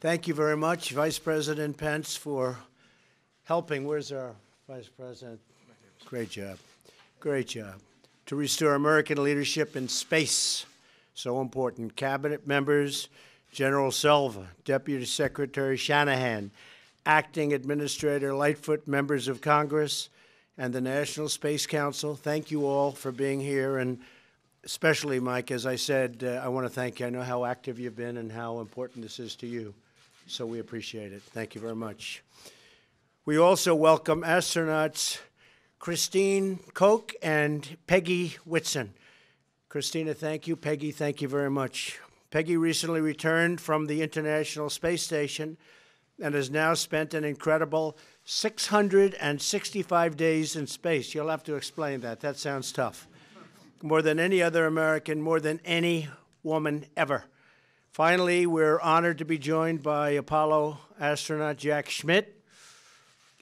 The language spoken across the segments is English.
Thank you very much, Vice President Pence, for helping. Where's our Vice President? Great job. Great job. To restore American leadership in space. So important. Cabinet members, General Silva, Deputy Secretary Shanahan, Acting Administrator Lightfoot, members of Congress, and the National Space Council. Thank you all for being here, and especially, Mike, as I said, I want to thank you. I know how active you've been and how important this is to you, so we appreciate it. Thank you very much. We also welcome astronauts Christine Koch and Peggy Whitson. Christina, thank you. Peggy, thank you very much. Peggy recently returned from the International Space Station and has now spent an incredible 665 days in space. You'll have to explain that. That sounds tough. More than any other American, more than any woman ever. Finally, we're honored to be joined by Apollo astronaut Jack Schmitt.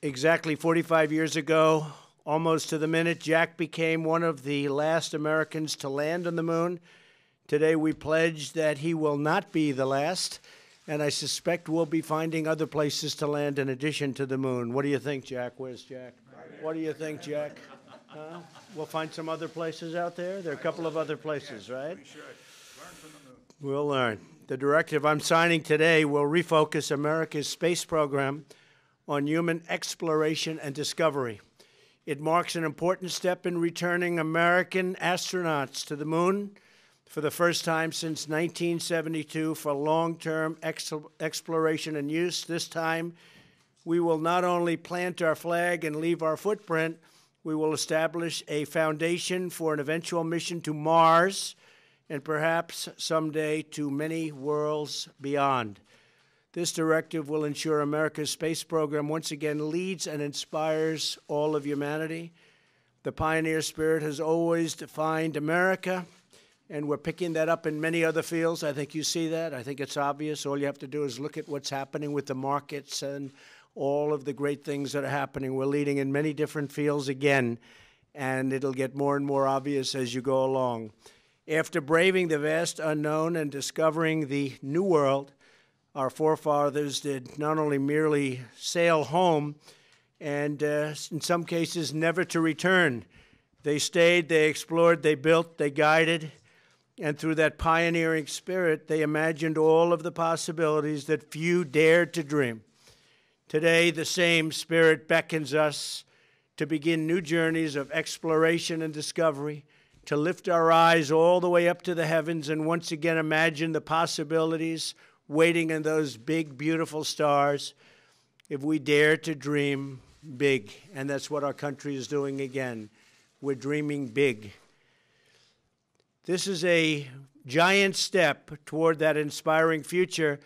Exactly 45 years ago, almost to the minute, Jack became one of the last Americans to land on the moon. Today, we pledge that he will not be the last, and I suspect we'll be finding other places to land in addition to the moon. What do you think, Jack? Where's Jack? What do you think, Jack? We'll find some other places out there? There are a couple of other places, right? We should. Learn from the moon. We'll learn. The directive I'm signing today will refocus America's space program on human exploration and discovery. It marks an important step in returning American astronauts to the moon for the first time since 1972 for long-term exploration and use. This time, we will not only plant our flag and leave our footprint, we will establish a foundation for an eventual mission to Mars and perhaps someday to many worlds beyond. This directive will ensure America's space program once again leads and inspires all of humanity. The pioneer spirit has always defined America, and we're picking that up in many other fields. I think you see that. I think it's obvious. All you have to do is look at what's happening with the markets and all of the great things that are happening. We're leading in many different fields again, and it'll get more and more obvious as you go along. After braving the vast unknown and discovering the new world, our forefathers did not only merely sail home and, in some cases, never to return. They stayed, they explored, they built, they guided, and through that pioneering spirit, they imagined all of the possibilities that few dared to dream. Today, the same spirit beckons us to begin new journeys of exploration and discovery, to lift our eyes all the way up to the heavens and once again imagine the possibilities waiting in those big, beautiful stars if we dare to dream big. And that's what our country is doing again. We're dreaming big. This is a giant step toward that inspiring future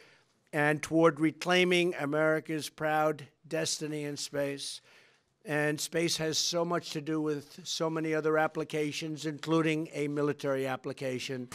and toward reclaiming America's proud destiny in space. And space has so much to do with so many other applications, including a military application.